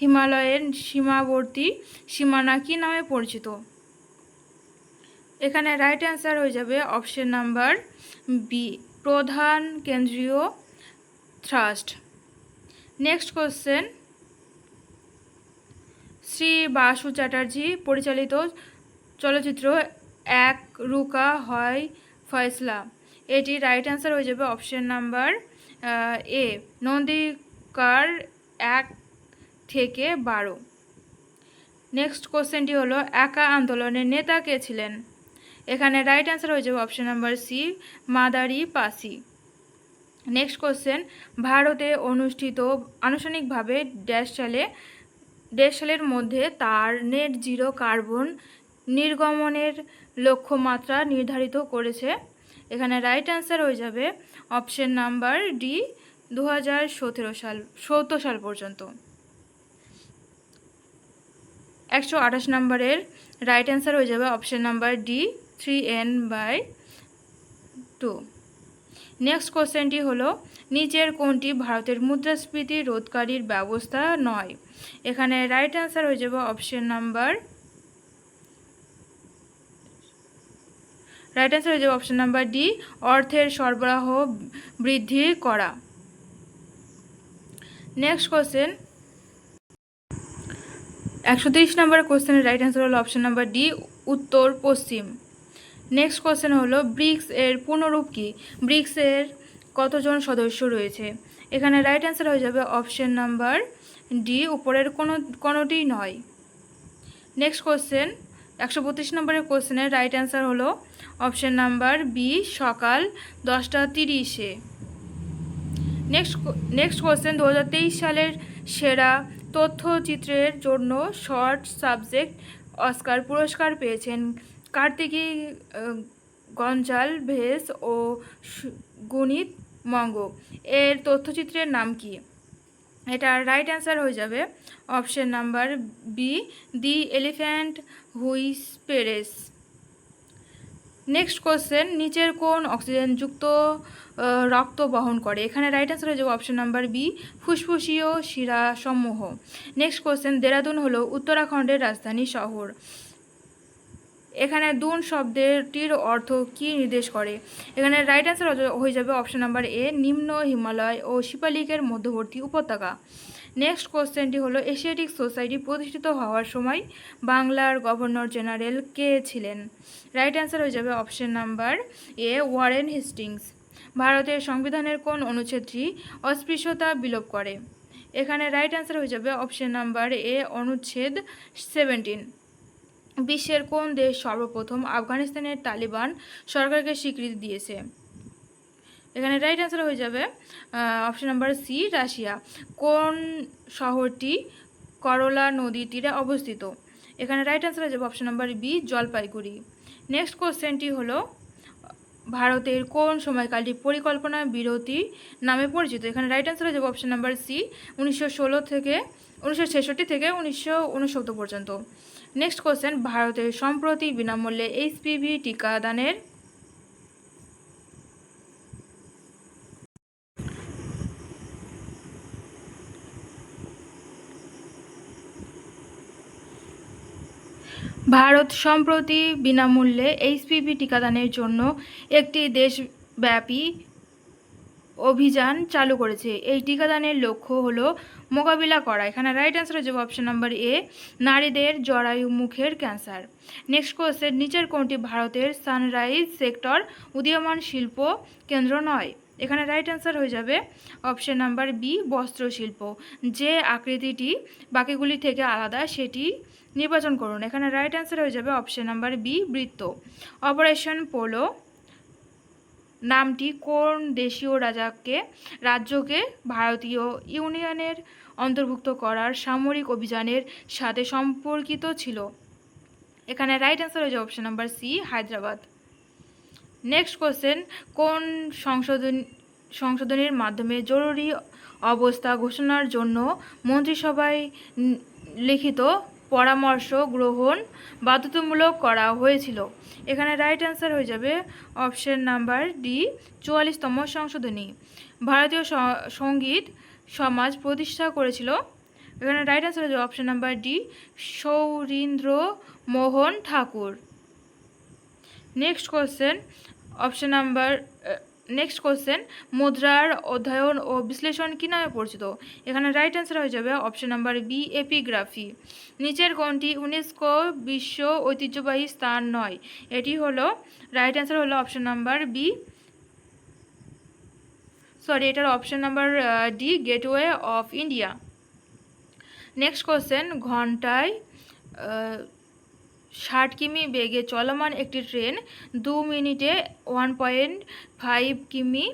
হিমালয়ের সীমাবর্তী সীমানা কী নামে পরিচিত? এখানে রাইট অ্যান্সার হয়ে যাবে অপশন নাম্বার বি, প্রধান কেন্দ্রীয় thrust. Next question, Shri Basu Chatterjee পরিচালিত চলচ্চিত্র এক রুকা হয় ফয়সলা, এটি রাইট অ্যান্সার হয়ে যাবে অপশন নাম্বার এ, নন্দিকার 1 থেকে 12। নেক্সট কোশ্চেনটি হলো একা আন্দোলনের নেতা কে ছিলেন? এখানে রাইট অ্যান্সার হয়ে যাবে option number C, Madari Pasi. Next question, ভারতে অনুষ্ঠিত আনুষ্ঠানিকভাবে ড্যাশ সালের মধ্যে তার নেট জিরো কার্বন নির্গমনের লক্ষ্যমাত্রা নির্ধারিত করেছে? এখানে রাইট অ্যান্সার হয়ে যাবে অপশন নাম্বার ডি, 2017 সাল পর্যন্ত। 128 নম্বরের রাইট অ্যান্সার হয়ে যাবে option number D, 3n/2। Next কোশ্চেনটি হলো নিচের কোনটি ভারতের মুদ্রাস্ফীতি রোধকারীর ব্যবস্থা নয়? এখানে রাইট অ্যান্সার হয়ে যাবে অপশন নাম্বার ডি, অর্থের সরবরাহ বৃদ্ধি করা। নেক্সট কোশ্চেন, 130 নম্বর কোশ্চেনের রাইট অ্যান্সার হলো অপশন নাম্বার ডি, উত্তর পশ্চিম। নেক্সট কোশ্চেন হলো ব্রিক্স এর পূর্ণরূপ কি? ব্রিক্স এর কতজন সদস্য রয়েছে? এখানে রাইট অ্যান্সার হয়ে যাবে অপশন নাম্বার ডি, উপরের কোনোটি নয়। নেক্সট কোশ্চেন, 132 নম্বরের কোশ্চেনের রাইট অ্যান্সার হলো অপশন নাম্বার বি, সকাল 10:30-এ। নেক্সট কোশ্চেন, 2023 সালের সেরা তথ্যচিত্রের জন্য শর্ট সাবজেক্ট অস্কার পুরস্কার পেয়েছেন কার্তিকি গঞ্জালভেস ও গুনিত মঙ্গ। এর তথ্যচিত্রের নাম কি? এটা রাইট অ্যান্সার হয়ে যাবে অপশন নাম্বার বি, দি এলিফ্যান্ট হুইসপেরেস। নেক্সট কোশ্চেন, নিচের কোন অক্সিজেনযুক্ত রক্ত বহন করে? এখানে রাইট অ্যান্সার হয়ে যাবে অপশন নাম্বার বি, ফুসফুসীয় শিরাসমূহ। নেক্সট কোশ্চেন, দেরাদুন হলো উত্তরাখণ্ডের রাজধানী শহর। এখানে দুন শব্দটির অর্থ কি নির্দেশ করে? এখানে রাইট অ্যান্সার হয়ে যাবে অপশন নাম্বার এ, নিম্ন হিমালয় ও শিপালিকের মধ্যবর্তী উপত্যকা। নেক্সট কোশ্চেনটি হলো এশিয়াটিক সোসাইটি প্রতিষ্ঠিত হওয়ার সময় বাংলার গভর্নর জেনারেল কে ছিলেন? রাইট অ্যান্সার হয়ে যাবে অপশন নাম্বার এ, ওয়ারেন হেস্টিংস। ভারতের সংবিধানের কোন অনুচ্ছেদটি অস্পৃশ্যতা বিলোপ করে? এখানে রাইট অ্যান্সার হয়ে যাবে অপশন নাম্বার এ, অনুচ্ছেদ 17। বিশ্বের কোন দেশ সর্বপ্রথম আফগানিস্তানের তালিবান সরকারকে স্বীকৃতি দিয়েছে? এখানে রাইট অ্যান্সার হয়ে যাবে অপশন নাম্বার সি, রাশিয়া। কোন শহরটি করলা নদীর তীরে অবস্থিত? এখানে রাইট অ্যান্সার হয়ে যাবে option number B, Jalpaiguri. Next কোশ্চেনটি হলো ভারতের কোন সময়কালটি পরিকল্পনা বিরতি নামে পরিচিত? এখানে রাইট অ্যান্সার হয়ে যাবে অপশন নাম্বার সি, 1966 থেকে 1969 পর্যন্ত। নেক্সট কোশ্চেন, ভারতের সম্প্রতি বিনামূল্যে HPV টিকাদানের ভারত সম্প্রতি বিনামূল্যে HPV টিকাদানের জন্য একটি দেশব্যাপী অভিযান চালু করেছে। এই টিকাদানের লক্ষ্য হলো মোকাবিলা করা। এখানে রাইট অ্যান্সার হয়ে যাবে অপশন নাম্বার এ, নারীদের জরায়ু মুখের ক্যান্সার। নেক্সট কোশ্চেন, নিচের কোনটি ভারতের সানরাইজ সেক্টর উদীয়মান শিল্প কেন্দ্র নয়? এখানে রাইট অ্যান্সার হয়ে যাবে অপশন নাম্বার বি, বস্ত্র শিল্প। যে আকৃতিটি বাকিগুলি থেকে আলাদা সেটি নির্বাচন করুন। এখানে রাইট অ্যান্সার হয়ে যাবে অপশন নাম্বার বি বৃত্ত। অপারেশন পোলো নামটি কোন দেশীয় রাজ্যকে ভারতীয় ইউনিয়নের অন্তর্ভুক্ত করার সামরিক অভিযানের সাথে সম্পর্কিত ছিল? এখানে রাইট অ্যান্সার হয়ে যাবে option number C Hyderabad. Next question, কোন সংশোধনীর মাধ্যমে জরুরি অবস্থা ঘোষণার জন্য মন্ত্রিসভায় লিখিত পরামর্শ গ্রহণ বাধ্যতামূলক করা হয়েছিল? এখানে রাইট অ্যান্সার হয়ে যাবে অপশন নাম্বার ডি 44তম সংশোধনী। ভারতীয় সঙ্গীত সমাজ প্রতিষ্ঠা করেছিল? এখানে রাইট অ্যান্সার হয়ে যাবে অপশন নাম্বার ডি সৌরীন্দ্র মোহন ঠাকুর। নেক্সট কোশ্চেন, মুদ্রার অধ্যয়ন ও বিশ্লেষণ কী নামে পরিচিত? এখানে রাইট অ্যান্সার হয়ে যাবে অপশন নাম্বার বি এপিগ্রাফি। নিচের কোনটি ইউনেস্কো বিশ্ব ঐতিহ্যবাহী স্থান নয়? এটি হলো রাইট অ্যান্সার হলো অপশন নাম্বার বি এটার option number D gateway of India. Next question, ঘন্টায় 60 কিমি বেগে চলমান একটি ট্রেন 2 মিনিটে 1.5 কিমি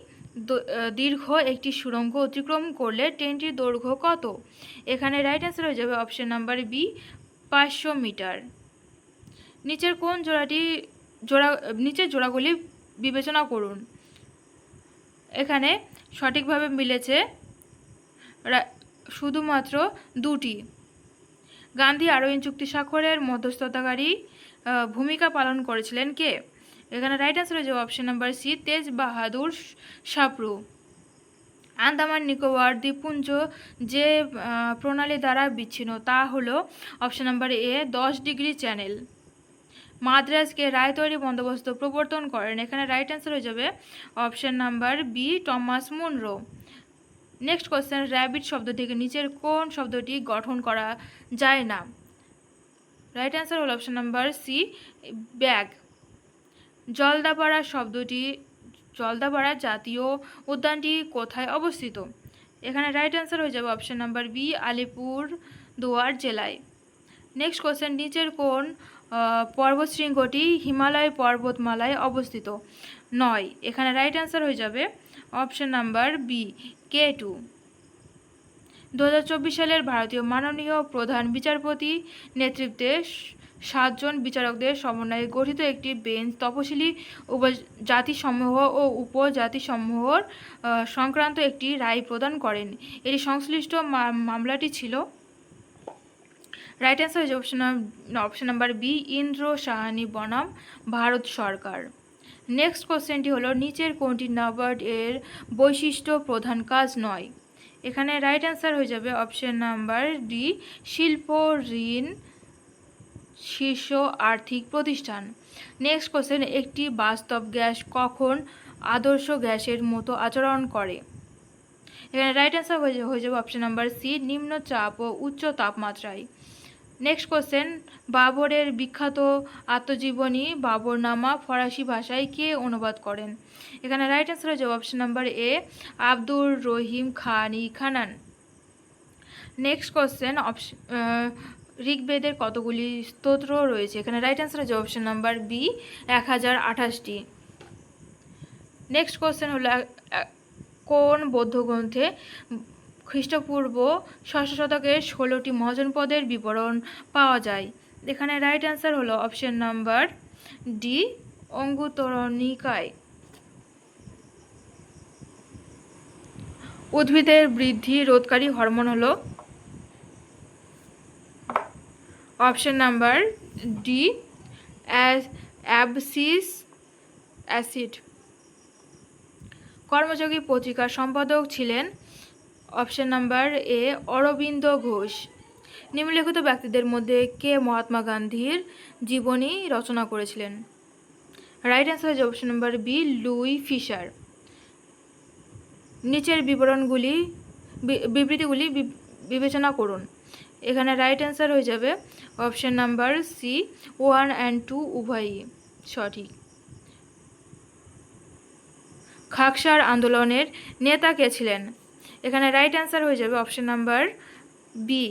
দীর্ঘ একটি সুড়ঙ্গ অতিক্রম করলে ট্রেনটির দৈর্ঘ্য কত? এখানে রাইট অ্যান্সার হয়ে যাবে অপশন নাম্বার বি 500 মিটার। নিচের জোড়াগুলি বিবেচনা করুন। এখানে সঠিকভাবে মিলেছে শুধুমাত্র দুটি। গান্ধী আরোইন চুক্তি স্বাক্ষরের মধ্যস্থতাকারী ভূমিকা পালন করেছিলেন কে? এখানে রাইট অ্যান্সার হয়ে যাবে অপশন নাম্বার সি তেজ বাহাদুর সাপ্রু। আন্দামান নিকোবর দ্বীপপুঞ্জ যে প্রণালী দ্বারা বিচ্ছিন্ন তা হলো option number A 10 degree channel. মাদ্রাজকে রায় তৈরি বন্দোবস্ত প্রবর্তন করেন? এখানে রাইট অ্যান্সার হয়ে যাবে option number B Thomas Munro. Next question, rabbit শব্দ থেকে নিচের কোন শব্দটি গঠন করা যায় না? রাইট অ্যান্সার হলো option number C bag. Jaldapara জাতীয় উদ্যানটি কোথায় অবস্থিত? এখানে রাইট অ্যান্সার হয়ে যাবে অপশন নাম্বার বি আলিপুরদুয়ার জেলায়। নেক্সট কোশ্চেন, নিচের কোন পর্বতশৃঙ্গটি হিমালয় পর্বতমালায় অবস্থিত নয়? এখানে রাইট অ্যান্সার হয়ে যাবে অপশন নাম্বার বি K2। 2024 সালের ভারতীয় মাননীয় প্রধান বিচারপতি নেতৃত্বে 7 জন বিচারকদের সমন্বয়ে গঠিত একটি বেঞ্চ তপশিলি জাতিসমূহ ও উপজাতিসমূহর সংক্রান্ত একটি রায় প্রদান করেন। এটি সংশ্লিষ্ট মামলাটি ছিল? রাইট অ্যান্সার হয়ে যাবে option number B Indra Sawhney বনাম ভারত সরকার। নেক্সট কোশ্চেনটি হলো, নিচের কোনটি নাবার্ড এর বৈশিষ্ট্য প্রধান কাজ নয়? এখানে রাইট অ্যান্সার হয়ে যাবে অপশন নাম্বার ডি শিল্প ঋণ শীর্ষ আর্থিক প্রতিষ্ঠান। নেক্সট কোশ্চেন, একটি বাস্তব গ্যাস কখন আদর্শ গ্যাসের মতো আচরণ করে? এখানে রাইট অ্যান্সার হয়ে যাবে অপশন নাম্বার সি নিম্ন চাপ ও উচ্চ তাপমাত্রায়। নেক্সট কোশ্চেন, বাবরের বিখ্যাত আত্মজীবনী বাবরনামা ফরাসি ভাষায় কে অনুবাদ করেন? এখানে রাইট অ্যান্সার হয়ে যাবে option number A Abdur Rahim Khanan. Next question, ঋগ্বেদের কতগুলি স্তোত্র রয়েছে? এখানে রাইট অ্যান্সার হয়ে যাবে অপশন নাম্বার বি 1028টি। নেক্সট কোশ্চেন হলো, কোন বৌদ্ধ গ্রন্থে খ্রিস্টপূর্ব 6শ শতকের 16টি মহাজনপদের বিবরণ পাওয়া যায়? এখানে রাইট অ্যান্সার হলো অপশন নাম্বার ডি অঙ্গুত্তরনিকায়। উদ্ভিদের বৃদ্ধি রোধকারী হরমোন হলো? Option number D abscisic acid. Karmayogi পত্রিকার সম্পাদক ছিলেন? Option number A Aurobindo Ghosh. নিম্নলিখিত ব্যক্তিদের মধ্যে কে মহাত্মা গান্ধীর জীবনী রচনা করেছিলেন? রাইট অ্যান্সার হয়ে যাবে option number B Louis Fischer. নিচের বিবৃতিগুলি বিবেচনা করুন। এখানে রাইট অ্যান্সার হয়ে যাবে অপশন নাম্বার সি 1 and 2 উভয়ই সঠিক। খাকসার আন্দোলনের নেতা কে ছিলেন? এখানে রাইট অ্যান্সার হয়ে যাবে option number B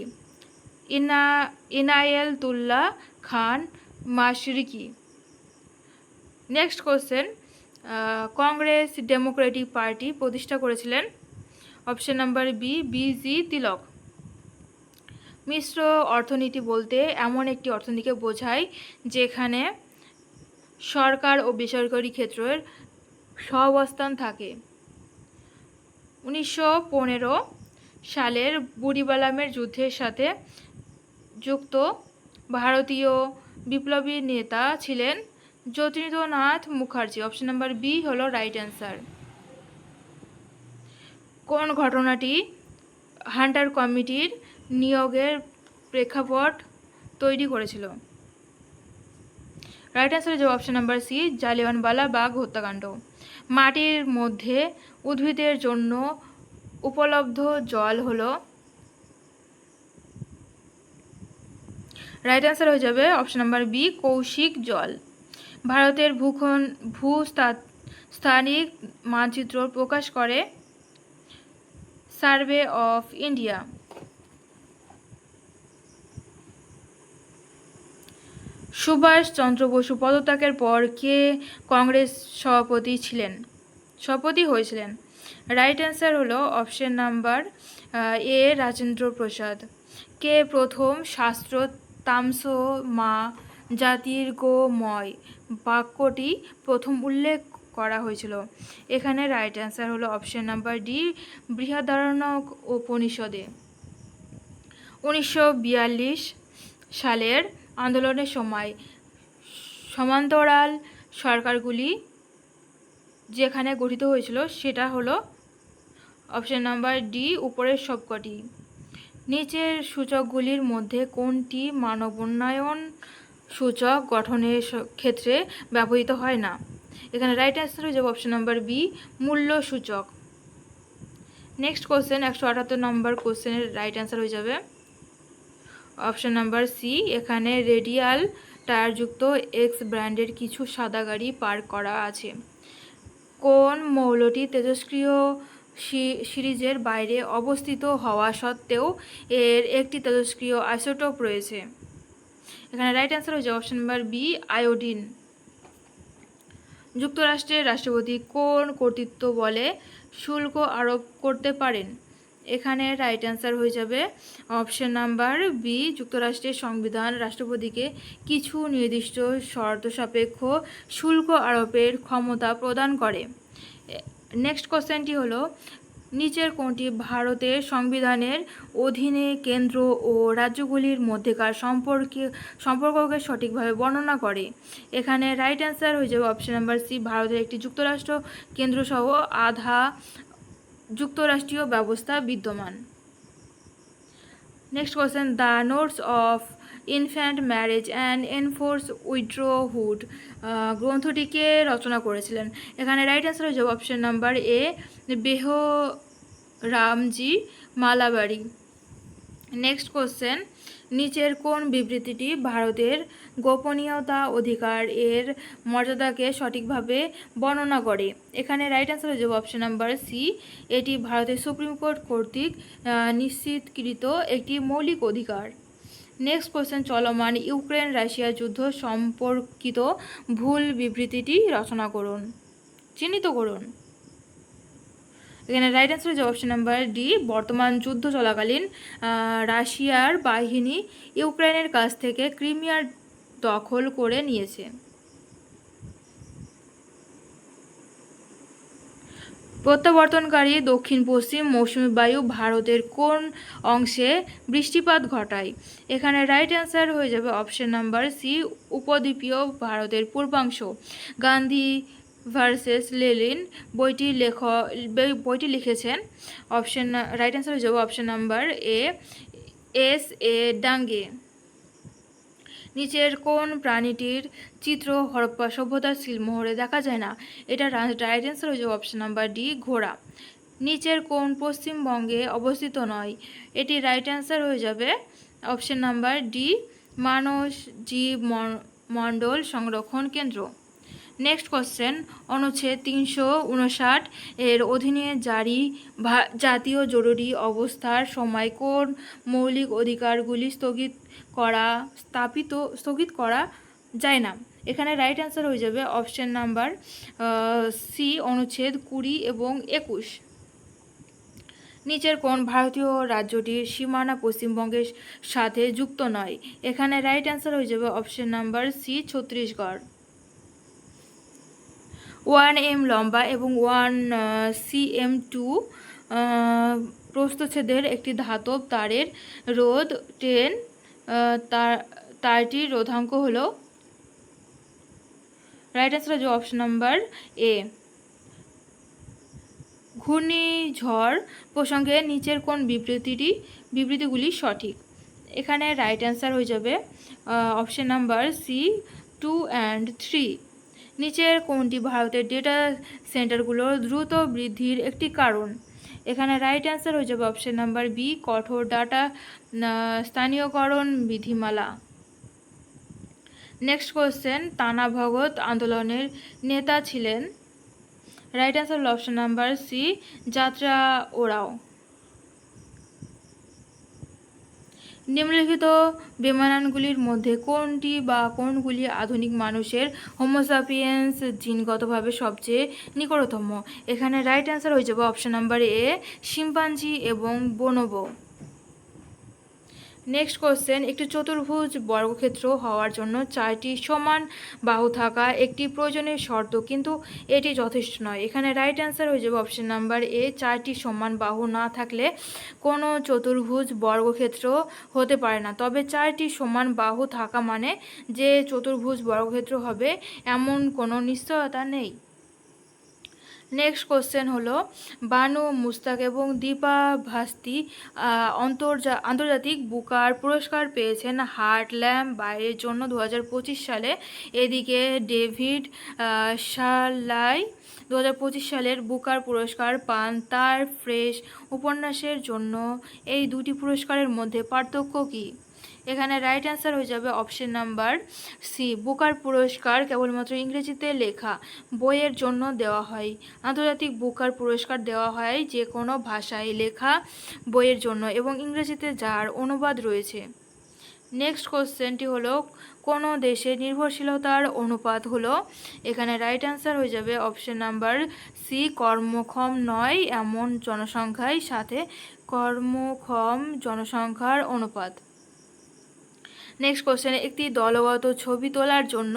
Inayatullah Khan Mashriqi. Next question, Congress Democratic Party প্রতিষ্ঠা করেছিলেন? Option number B, BG Tilak. মিশ্র অর্থনীতি বলতে এমন একটি অর্থনীতিকে বোঝায় যেখানে সরকার ও বেসরকারি ক্ষেত্রের সহাবস্থান থাকে। 1915 সালের বুড়িবালামের যুদ্ধের সাথে যুক্ত ভারতীয় বিপ্লবী নেতা ছিলেন Jatindranath Mukherjee. Option number B হলো রাইট অ্যান্সার। কোন ঘটনাটি হান্টার কমিটির নিয়োগের প্রেক্ষাপট তৈরি করেছিল? রাইট অ্যান্সার হয়ে যাবে অপশন নাম্বার সি, জালিয়ানওয়ালাবাগ হত্যাকাণ্ড। মাটির মধ্যে উদ্ভিদের জন্য উপলব্ধ জল হলো? রাইট অ্যান্সার হয়ে যাবে অপশন নাম্বার বি, কৌশিক জল। ভারতের ভূস্তাত্ত্বিক মানচিত্র প্রকাশ করে সার্ভে অফ ইন্ডিয়া। সুভাষ চন্দ্র বসু পদত্যাগের পর কে কংগ্রেস সভাপতি হয়েছিলেন? রাইট অ্যান্সার হলো অপশন নাম্বার এ, রাজেন্দ্র প্রসাদ। কে প্রথম শাস্ত্র তামস মা জ্যোতির্গময় বাক্যটি প্রথম উল্লেখ করা হয়েছিল? এখানে রাইট অ্যান্সার হলো অপশন নাম্বার ডি, বৃহদারণ্যক উপনিষদে। 1942 সালের আন্দোলনের সময় সমান্তরাল সরকারগুলি যেখানে গঠিত হয়েছিল সেটা হলো অপশন নাম্বার ডি, উপরের সবকটি। নিচের সূচকগুলির মধ্যে কোনটি মানব উন্নয়ন সূচক গঠনের ক্ষেত্রে ব্যবহৃত হয় না? এখানে রাইট অ্যান্সার হয়ে যাবে অপশন নাম্বার বি, মূল্য সূচক। নেক্সট কোশ্চেন, 178 নম্বর কোশ্চেনের রাইট অ্যান্সার হয়ে যাবে অপশন নাম্বার সি। এখানে রেডিয়াল টায়ারযুক্ত এক্স ব্র্যান্ডের কিছু সাদা গাড়ি পার্ক করা আছে। কোন মৌলটি তেজস্ক্রিয় সিরিজের বাইরে অবস্থিত হওয়া সত্ত্বেও এর একটি তেজস্ক্রিয় আইসোটোপ রয়েছে? এখানে রাইট অ্যান্সার হয়ে যাবে অপশন নাম্বার বি, আয়োডিন। যুক্তরাষ্ট্রের রাষ্ট্রপতি কোন কর্তৃত্ব বলে শুল্ক আরোপ করতে পারেন? এখানে রাইট অ্যান্সার হয়ে যাবে অপশন নাম্বার বি, যুক্তরাষ্ট্রের সংবিধান রাষ্ট্রপতিকে কিছু নির্দিষ্ট শর্ত সাপেক্ষ শুল্ক আরোপের ক্ষমতা প্রদান করে। নেক্সট কোশ্চেনটি হলো, নিচের কোনটি ভারতের সংবিধানের অধীনে কেন্দ্র ও রাজ্যগুলির মধ্যেকার সম্পর্ককে সঠিকভাবে বর্ণনা করে? এখানে রাইট অ্যান্সার হয়ে যাবে অপশন নাম্বার সি, ভারতের একটি যুক্তরাষ্ট্র কেন্দ্রসহ আধা যুক্তরাষ্ট্রীয় ব্যবস্থা বিদ্যমান। Next question, the notes of infant marriage and enforce উইথড্রহুড গ্রন্থটিকে রচনা করেছিলেন? এখানে রাইট অ্যান্সার হয়ে যাবে option number A, Behramji Malabari. Next question, নিচের কোন বিবৃতিটি ভারতের গোপনীয়তা অধিকার এর মর্যাদাকে সঠিকভাবে বর্ণনা করে? এখানে রাইট অ্যান্সার হয়ে যাবে অপশন নাম্বার সি, এটি ভারতের সুপ্রিম কোর্ট কর্তৃক নিশ্চিতকৃত একটি মৌলিক অধিকার। নেক্সট কোশ্চেন, চলমান ইউক্রেন রাশিয়া যুদ্ধ সম্পর্কিত ভুল বিবৃতিটি রচনা করুন, চিহ্নিত করুন। এখানে রাইট অ্যান্সার হয়ে যাবে অপশন নাম্বার ডি, বর্তমান যুদ্ধ চলাকালীন রাশিয়ার বাহিনী ইউক্রেনের কাছ থেকে ক্রিমিয়ার দখল করে নিয়েছে। প্রত্যাবর্তনকারী দক্ষিণ পশ্চিম মৌসুমী বায়ু ভারতের কোন অংশে বৃষ্টিপাত ঘটায়? এখানে রাইট অ্যান্সার হয়ে যাবে অপশন নাম্বার সি, উপদ্বীপীয় ভারতের পূর্বাংশ। গান্ধী ভার্সেস লেনিন বইটি লিখেছেন অপশন, রাইট অ্যান্সার হয়ে যাবে অপশন নাম্বার এ, S.A. ডাঙ্গে। নিচের কোন প্রাণীটির চিত্র হরপ্পা সভ্যতার সিলমোহরে দেখা যায় না? এটা রাইট অ্যান্সার হয়ে যাবে অপশন নাম্বার ডি, ঘোড়া। নিচের কোন পশ্চিমবঙ্গে অবস্থিত নয়? এটি রাইট অ্যান্সার হয়ে যাবে অপশন নাম্বার ডি, মানস জীব মণ্ডল সংরক্ষণ কেন্দ্র। নেক্সট কোশ্চেন, অনুচ্ছেদ 359 এর অধীনে জারি জাতীয় জরুরি অবস্থার সময় কোন মৌলিক অধিকারগুলি স্থগিত করা যায় না? এখানে রাইট অ্যান্সার হয়ে যাবে অপশন নাম্বার সি, অনুচ্ছেদ 20 এবং 21। নিচের কোন ভারতীয় রাজ্যটির সীমানা পশ্চিমবঙ্গের সাথে যুক্ত নয়? এখানে রাইট অ্যান্সার হয়ে যাবে option number C, Chhattisgarh. 1 m লম্বা এবং 1 cm2 প্রস্থচ্ছেদের একটি ধাতব তারের রোধ 10, তারটির রোধাঙ্ক হলো, রাইট অ্যান্সার হচ্ছে অপশন নাম্বার এ। ঘূর্ণিঝড় প্রসঙ্গে নিচের কোন বিবৃতিগুলি সঠিক? এখানে রাইট অ্যান্সার হয়ে যাবে অপশন নাম্বার সি, 2 and 3। নিচের কোনটি ভারতের ডেটা সেন্টারগুলোর দ্রুত বৃদ্ধির একটি কারণ? এখানে রাইট অ্যান্সার হয়ে যাবে অপশন নাম্বার বি, কঠোর ডাটা স্থানীয়করণ বিধিমালা। নেক্সট কোশ্চেন, তানা ভগত আন্দোলনের নেতা ছিলেন? রাইট অ্যান্সার হল অপশন নাম্বার সি, যাত্রা ওরাও। নিম্নলিখিত বেমানানগুলির মধ্যে কোনটি বা কোনগুলি আধুনিক মানুষের হোমোসাপিয়েন্স জিনগতভাবে সবচেয়ে নিকটতম? এখানে রাইট অ্যান্সার হয়ে যাবে অপশন নাম্বার এ, শিম্পাঞ্জি এবং বনবো। নেক্সট কোশ্চেন, একটি চতুর্ভুজ বর্গক্ষেত্র হওয়ার জন্য 4টি সমান বাহু থাকা একটি প্রয়োজনীয় শর্ত, কিন্তু এটি যথেষ্ট নয়। এখানে রাইট অ্যান্সার হয়ে যাবে অপশন নাম্বার এ, 4টি সমান বাহু না থাকলে কোনো চতুর্ভুজ বর্গক্ষেত্র হতে পারে না। তবে 4টি সমান বাহু থাকা মানে যে চতুর্ভুজ বর্গক্ষেত্র হবে এমন কোনো নিশ্চয়তা নেই। নেক্সট কোশ্চেন হলো, বানু মুস্তাক এবং দীপা ভাস্তি আন্তর্জাতিক বুকার পুরস্কার পেয়েছেন হার্ট ল্যাম্প বাইরের জন্য 2025 সালে। এদিকে ডেভিড শার্লাই 2025 সালের বুকার পুরস্কার পান তার ফ্রেশ উপন্যাসের জন্য। এই দুটি পুরস্কারের মধ্যে পার্থক্য কী? এখানে রাইট অ্যান্সার হয়ে যাবে অপশন নাম্বার সি, বুকার পুরস্কার কেবলমাত্র ইংরেজিতে লেখা বইয়ের জন্য দেওয়া হয়। আন্তর্জাতিক বুকার পুরস্কার দেওয়া হয় যে কোনো ভাষায় লেখা বইয়ের জন্য এবং ইংরেজিতে যার অনুবাদ রয়েছে। নেক্সট কোশ্চেনটি হলো, কোনো দেশের নির্ভরশীলতার অনুপাত হলো? এখানে রাইট অ্যান্সার হয়ে যাবে অপশন নাম্বার সি, কর্মক্ষম নয় এমন জনসংখ্যার সাথে কর্মক্ষম জনসংখ্যার অনুপাত। নেক্সট কোশ্চেনে, একটি দলগত ছবি তোলার জন্য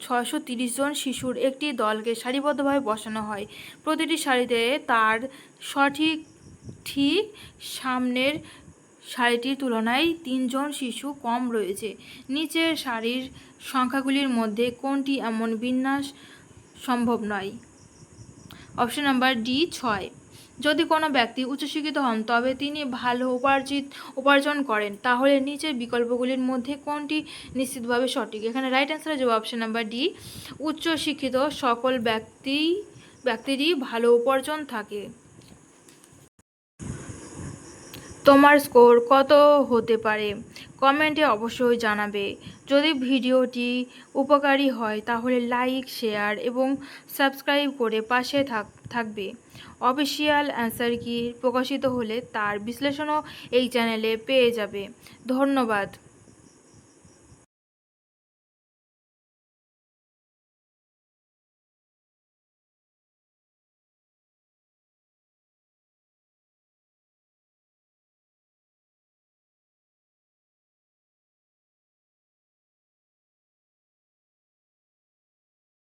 630 জন শিশুর একটি দলকে সারিবদ্ধভাবে বসানো হয়। প্রতিটি সারিতে তার ঠিক সামনের সারিটির তুলনায় 3 জন শিশু কম রয়েছে। নিচের সারির সংখ্যাগুলির মধ্যে কোনটি এমন বিন্যাস সম্ভব নয়? Option number D, 6। যদি কোনো ব্যক্তি উচ্চশিক্ষিত হন তবে তিনি ভালো উপার্জন করেন, তাহলে নিচের বিকল্পগুলির মধ্যে কোনটি নিশ্চিতভাবে সঠিক? এখানে রাইট অ্যান্সার হয়ে যাবে অপশন নাম্বার ডি, উচ্চশিক্ষিত সকল ব্যক্তিরই ভালো উপার্জন থাকে। তোমার স্কোর কত হতে পারে কমেন্টে অবশ্যই জানাবে। যদি ভিডিওটি উপকারী হয় তাহলে লাইক, শেয়ার এবং সাবস্ক্রাইব করে পাশে থাকবে। অফিসিয়াল অ্যান্সার কি প্রকাশিত হলে তার বিশ্লেষণও এই চ্যানেলে পেয়ে যাবে। ধন্যবাদ।